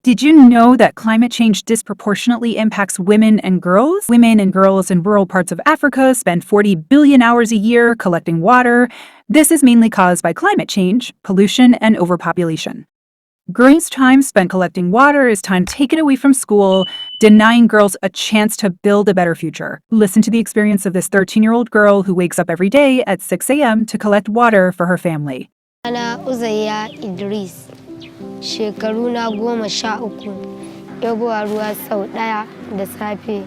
Did you know that climate change disproportionately impacts women and girls? Women and girls in rural parts of Africa spend 40 billion hours a year collecting water. This is mainly caused by climate change, pollution, and overpopulation. Girls' time spent collecting water is time taken away from school, denying girls a chance to build a better future. Listen to the experience of this 13-year-old girl who wakes up every day at 6 a.m. to collect water for her family. Ana Uzaiya Idris, shekaru na 13, ɗebowa ruwa sau ɗaya da safe,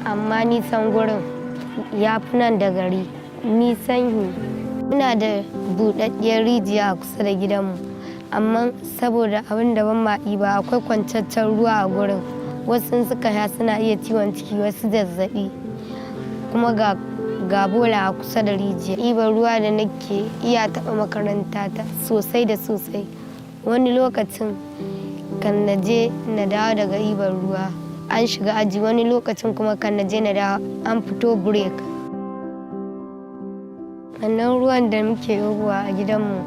amma nisan gurin ya fi nan da gari, nisan yi. Muna da buɗaɗɗiyar rijiya a kusa da gidanmu, amma saboda abin da ban ma ba akwai kwantaccen ruwa a gurin, wasu suka sha suna iya ciwon ciki, wasu zazzaɓi, kuma ga bola a kusa da rijiya. Ibar ruwa da nake iya taɓa makarantata sosai da sosai. Wani lokacin kan naje na dawo daga ibar ruwa an shiga aji, wani lokacin kuma kan naje na dawo an fito break. Wannan ruwan da muke yobuwa a gidanmu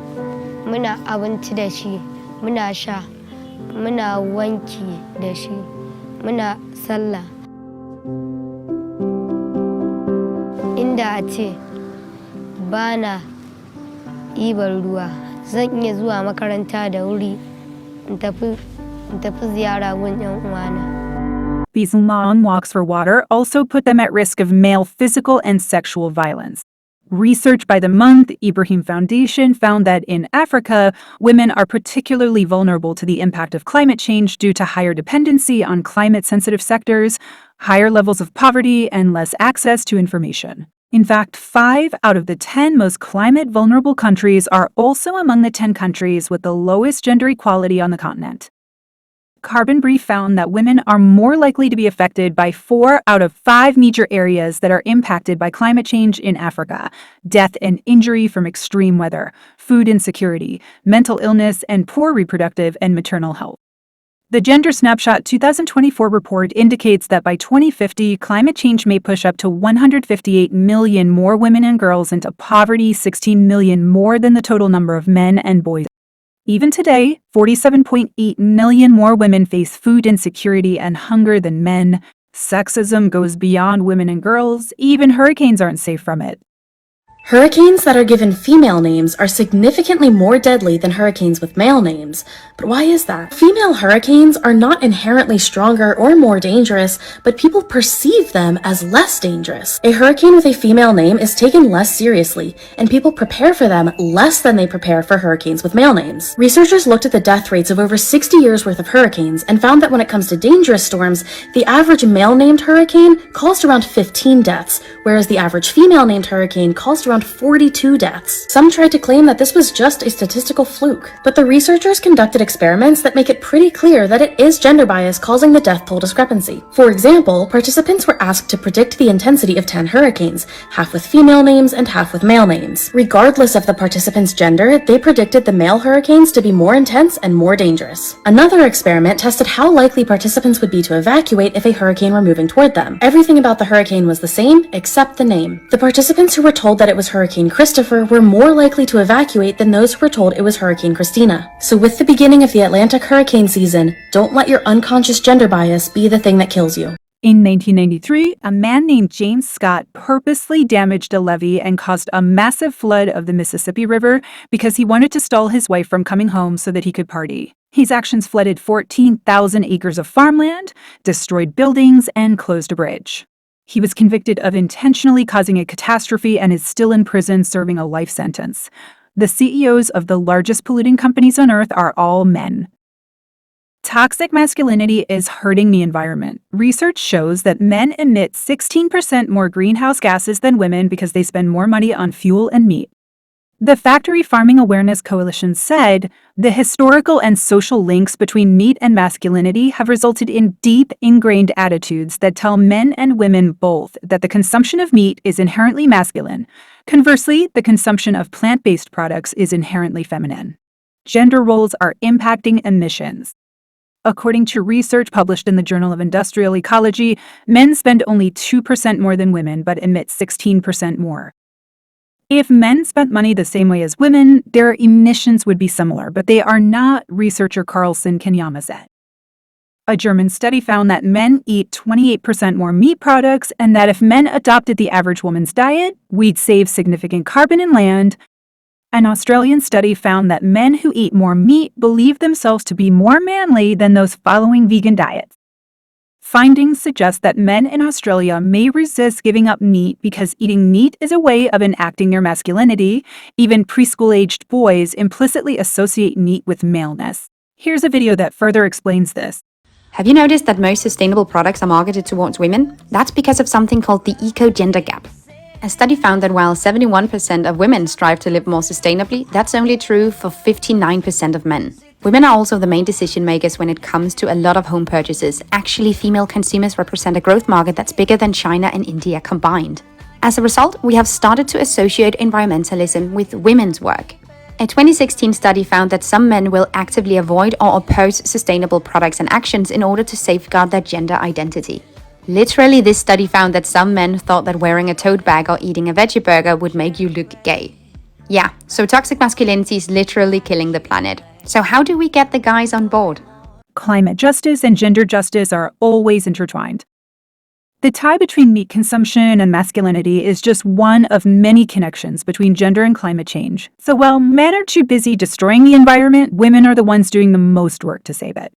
muna abinci da shi, muna sha, muna wanki da shi, muna sallah. Inda a ce ba na ibar ruwa zan iya zuwa makaranta da wuri in tafi ziyara gun 'yan uwana. These long walks for water also put them at risk of male physical and sexual violence. Research by the Month Ibrahim Foundation found that in Africa, women are particularly vulnerable to the impact of climate change due to higher dependency on climate-sensitive sectors, higher levels of poverty, and less access to information. In fact, 5 out of the 10 most climate-vulnerable countries are also among the 10 countries with the lowest gender equality on the continent. Carbon Brief found that women are more likely to be affected by 4 out of 5 major areas that are impacted by climate change in Africa: death and injury from extreme weather, food insecurity, mental illness, and poor reproductive and maternal health. The Gender Snapshot 2024 report indicates that by 2050, climate change may push up to 158 million more women and girls into poverty, 16 million more than the total number of men and boys. Even today, 47.8 million more women face food insecurity and hunger than men. Sexism goes beyond women and girls. Even hurricanes aren't safe from it. Hurricanes that are given female names are significantly more deadly than hurricanes with male names. But why is that? Female hurricanes are not inherently stronger or more dangerous, but people perceive them as less dangerous. A hurricane with a female name is taken less seriously, and people prepare for them less than they prepare for hurricanes with male names. Researchers looked at the death rates of over 60 years worth of hurricanes and found that when it comes to dangerous storms, the average male-named hurricane caused around 15 deaths, whereas the average female-named hurricane caused around 42 deaths. Some tried to claim that this was just a statistical fluke, but the researchers conducted experiments that make it pretty clear that it is gender bias causing the death toll discrepancy. For example, participants were asked to predict the intensity of 10 hurricanes, half with female names and half with male names. Regardless of the participants' gender, they predicted the male hurricanes to be more intense and more dangerous. Another experiment tested how likely participants would be to evacuate if a hurricane were moving toward them. Everything about the hurricane was the same, except the name. The participants who were told that it was Hurricane Christopher were more likely to evacuate than those who were told it was Hurricane Christina. So with the beginning of the Atlantic hurricane season, don't let your unconscious gender bias be the thing that kills you. In 1993, a man named James Scott purposely damaged a levee and caused a massive flood of the Mississippi River because he wanted to stall his wife from coming home so that he could party. His actions flooded 14,000 acres of farmland, destroyed buildings, and closed a bridge. He was convicted of intentionally causing a catastrophe and is still in prison serving a life sentence. The CEOs of the largest polluting companies on Earth are all men. Toxic masculinity is hurting the environment. Research shows that men emit 16% more greenhouse gases than women because they spend more money on fuel and meat. The Factory Farming Awareness Coalition said, the historical and social links between meat and masculinity have resulted in deep, ingrained attitudes that tell men and women both that the consumption of meat is inherently masculine. Conversely, the consumption of plant-based products is inherently feminine. Gender roles are impacting emissions. According to research published in the Journal of Industrial Ecology, men spend only 2% more than women but emit 16% more. If men spent money the same way as women, their emissions would be similar, but they are not, researcher Carlson Kenyama said. A German study found that men eat 28% more meat products and that if men adopted the average woman's diet, we'd save significant carbon and land. An Australian study found that men who eat more meat believe themselves to be more manly than those following vegan diets. Findings suggest that men in Australia may resist giving up meat because eating meat is a way of enacting their masculinity. Even preschool-aged boys implicitly associate meat with maleness. Here's a video that further explains this. Have you noticed that most sustainable products are marketed towards women? That's because of something called the eco-gender gap. A study found that while 71% of women strive to live more sustainably, that's only true for 59% of men. Women are also the main decision makers when it comes to a lot of home purchases. Actually, female consumers represent a growth market that's bigger than China and India combined. As a result, we have started to associate environmentalism with women's work. A 2016 study found that some men will actively avoid or oppose sustainable products and actions in order to safeguard their gender identity. Literally, this study found that some men thought that wearing a tote bag or eating a veggie burger would make you look gay. Yeah, so toxic masculinity is literally killing the planet. So how do we get the guys on board? Climate justice and gender justice are always intertwined. The tie between meat consumption and masculinity is just one of many connections between gender and climate change. So while men are too busy destroying the environment, women are the ones doing the most work to save it.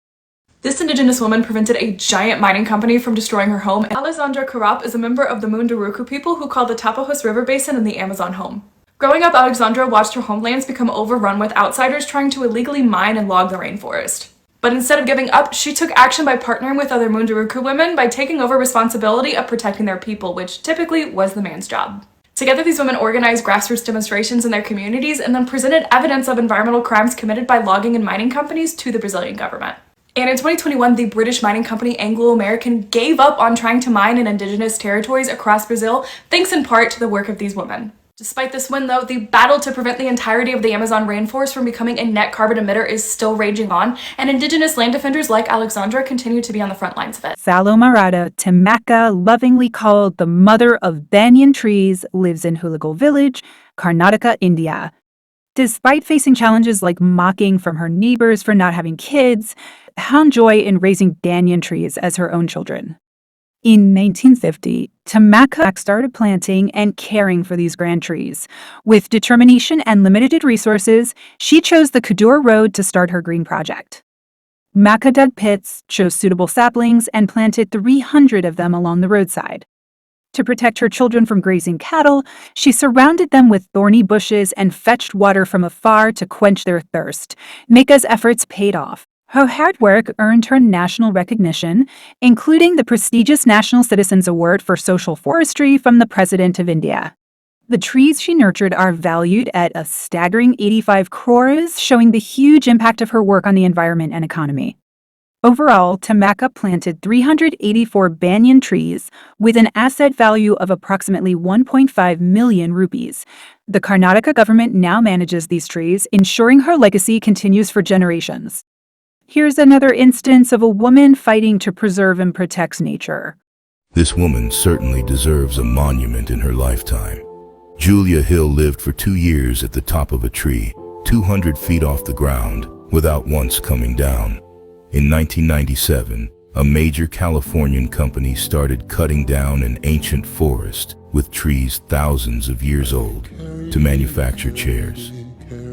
This indigenous woman prevented a giant mining company from destroying her home. Alexandra Karap is a member of the Munduruku people who call the Tapajos River Basin in the Amazon home. Growing up, Alexandra watched her homelands become overrun with outsiders trying to illegally mine and log the rainforest. But instead of giving up, she took action by partnering with other Munduruku women by taking over responsibility of protecting their people, which typically was the man's job. Together, these women organized grassroots demonstrations in their communities and then presented evidence of environmental crimes committed by logging and mining companies to the Brazilian government. And in 2021, the British mining company Anglo American gave up on trying to mine in indigenous territories across Brazil, thanks in part to the work of these women. Despite this win, though, the battle to prevent the entirety of the Amazon rainforest from becoming a net carbon emitter is still raging on, and indigenous land defenders like Alexandra continue to be on the front lines of it. Salomarada Timaka, lovingly called the mother of banyan trees, lives in Hulagal village, Karnataka, India. Despite facing challenges like mocking from her neighbors for not having kids, found joy in raising banyan trees as her own children. In 1950, Tamaka started planting and caring for these grand trees. With determination and limited resources, she chose the Kadur Road to start her green project. Maka dug pits, chose suitable saplings, and planted 300 of them along the roadside. To protect her children from grazing cattle, she surrounded them with thorny bushes and fetched water from afar to quench their thirst. Maka's efforts paid off. Her hard work earned her national recognition, including the prestigious National Citizens Award for Social Forestry from the President of India. The trees she nurtured are valued at a staggering 85 crores, showing the huge impact of her work on the environment and economy. Overall, Tamaka planted 384 banyan trees with an asset value of approximately 1.5 million rupees. The Karnataka government now manages these trees, ensuring her legacy continues for generations. Here's another instance of a woman fighting to preserve and protect nature. This woman certainly deserves a monument in her lifetime. Julia Hill lived for 2 years at the top of a tree, 200 feet off the ground, without once coming down. In 1997, a major Californian company started cutting down an ancient forest with trees thousands of years old to manufacture chairs.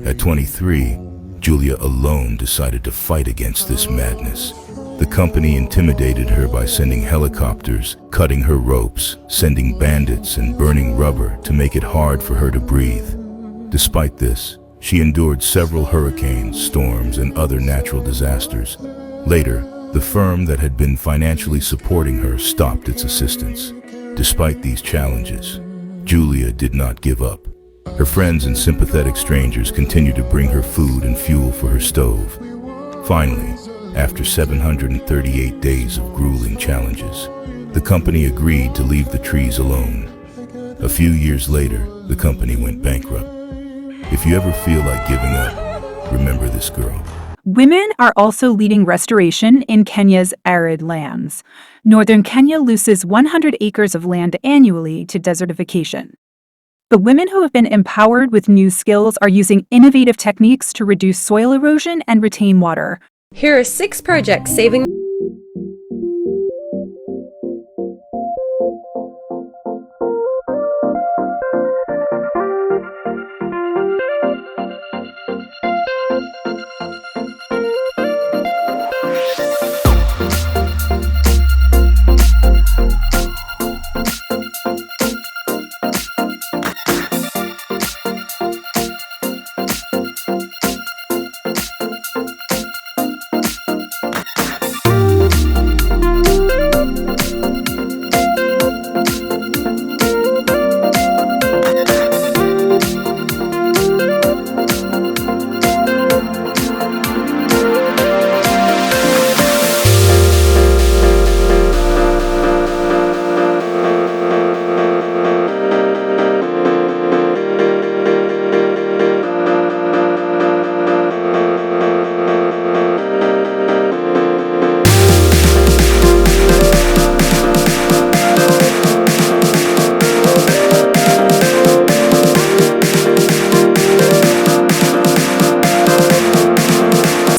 At 23, Julia alone decided to fight against this madness. The company intimidated her by sending helicopters, cutting her ropes, sending bandits, and burning rubber to make it hard for her to breathe. Despite this, she endured several hurricanes, storms, and other natural disasters. Later, the firm that had been financially supporting her stopped its assistance. Despite these challenges, Julia did not give up. Her friends and sympathetic strangers continued to bring her food and fuel for her stove. Finally, after 738 days of grueling challenges, the company agreed to leave the trees alone. A few years later, the company went bankrupt. If you ever feel like giving up, remember this girl. Women are also leading restoration in Kenya's arid lands. Northern Kenya loses 100 acres of land annually to desertification. The women who have been empowered with new skills are using innovative techniques to reduce soil erosion and retain water. Here are 6 projects saving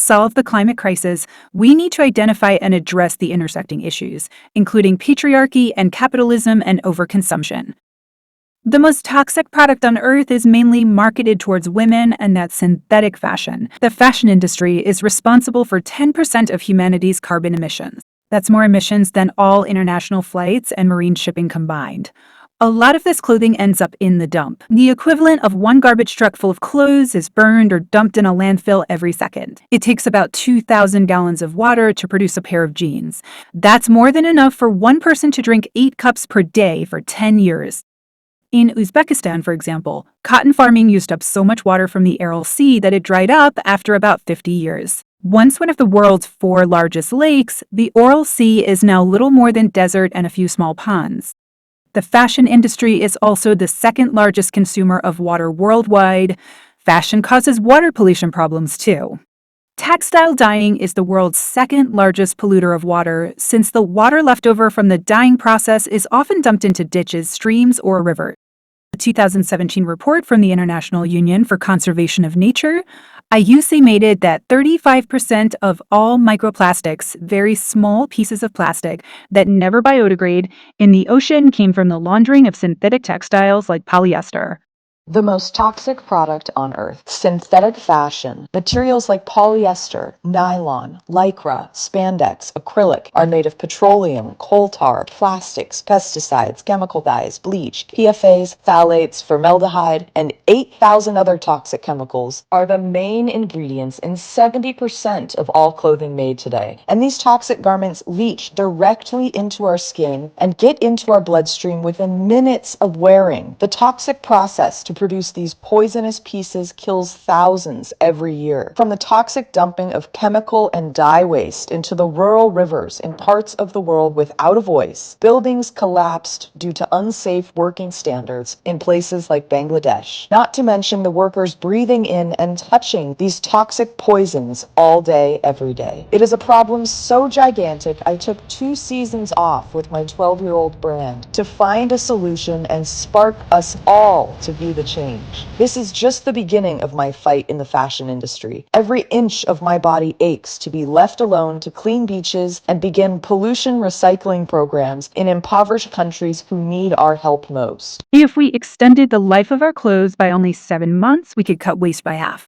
solve the climate crisis, we need to identify and address the intersecting issues, including patriarchy and capitalism and overconsumption. The most toxic product on Earth is mainly marketed towards women, and that's synthetic fashion. The fashion industry is responsible for 10% of humanity's carbon emissions. That's more emissions than all international flights and marine shipping combined. A lot of this clothing ends up in the dump. The equivalent of one garbage truck full of clothes is burned or dumped in a landfill every second. It takes about 2,000 gallons of water to produce a pair of jeans. That's more than enough for one person to drink 8 cups per day for 10 years. In Uzbekistan, for example, cotton farming used up so much water from the Aral Sea that it dried up after about 50 years. Once one of the world's 4 largest lakes, the Aral Sea is now little more than desert and a few small ponds. The fashion industry is also the second largest consumer of water worldwide. Fashion causes water pollution problems too. Textile dyeing is the world's second largest polluter of water, since the water left over from the dyeing process is often dumped into ditches, streams, or rivers. A 2017 report from the International Union for Conservation of Nature, IUCN estimated that 35% of all microplastics, very small pieces of plastic that never biodegrade, in the ocean came from the laundering of synthetic textiles like polyester. The most toxic product on Earth, synthetic fashion. Materials like polyester, nylon, lycra, spandex, acrylic are made of petroleum, coal tar, plastics, pesticides, chemical dyes, bleach, PFAs, phthalates, formaldehyde, and 8,000 other toxic chemicals are the main ingredients in 70% of all clothing made today. And these toxic garments leach directly into our skin and get into our bloodstream within minutes of wearing. The toxic process to produce these poisonous pieces kills thousands every year. From the toxic dumping of chemical and dye waste into the rural rivers in parts of the world without a voice, buildings collapsed due to unsafe working standards in places like Bangladesh, not to mention the workers breathing in and touching these toxic poisons all day, every day. It is a problem so gigantic, I took 2 seasons off with my 12-year-old brand to find a solution and spark us all to be the change. This is just the beginning of my fight in the fashion industry. Every inch of my body aches to be left alone to clean beaches and begin pollution recycling programs in impoverished countries who need our help most. If we extended the life of our clothes by only 7 months, we could cut waste by half.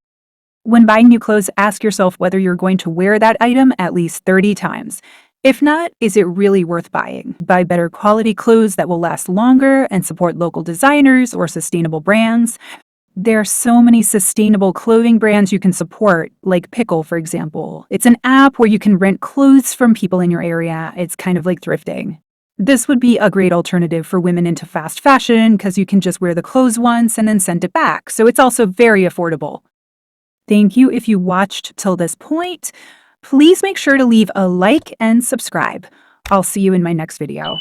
When buying new clothes, ask yourself whether you're going to wear that item at least 30 times. If not, is it really worth buying? Buy better quality clothes that will last longer and support local designers or sustainable brands. There are so many sustainable clothing brands you can support, like Pickle, for example. It's an app where you can rent clothes from people in your area. It's kind of like thrifting. This would be a great alternative for women into fast fashion because you can just wear the clothes once and then send it back, so it's also very affordable. Thank you if you watched till this point. Please make sure to leave a like and subscribe. I'll see you in my next video.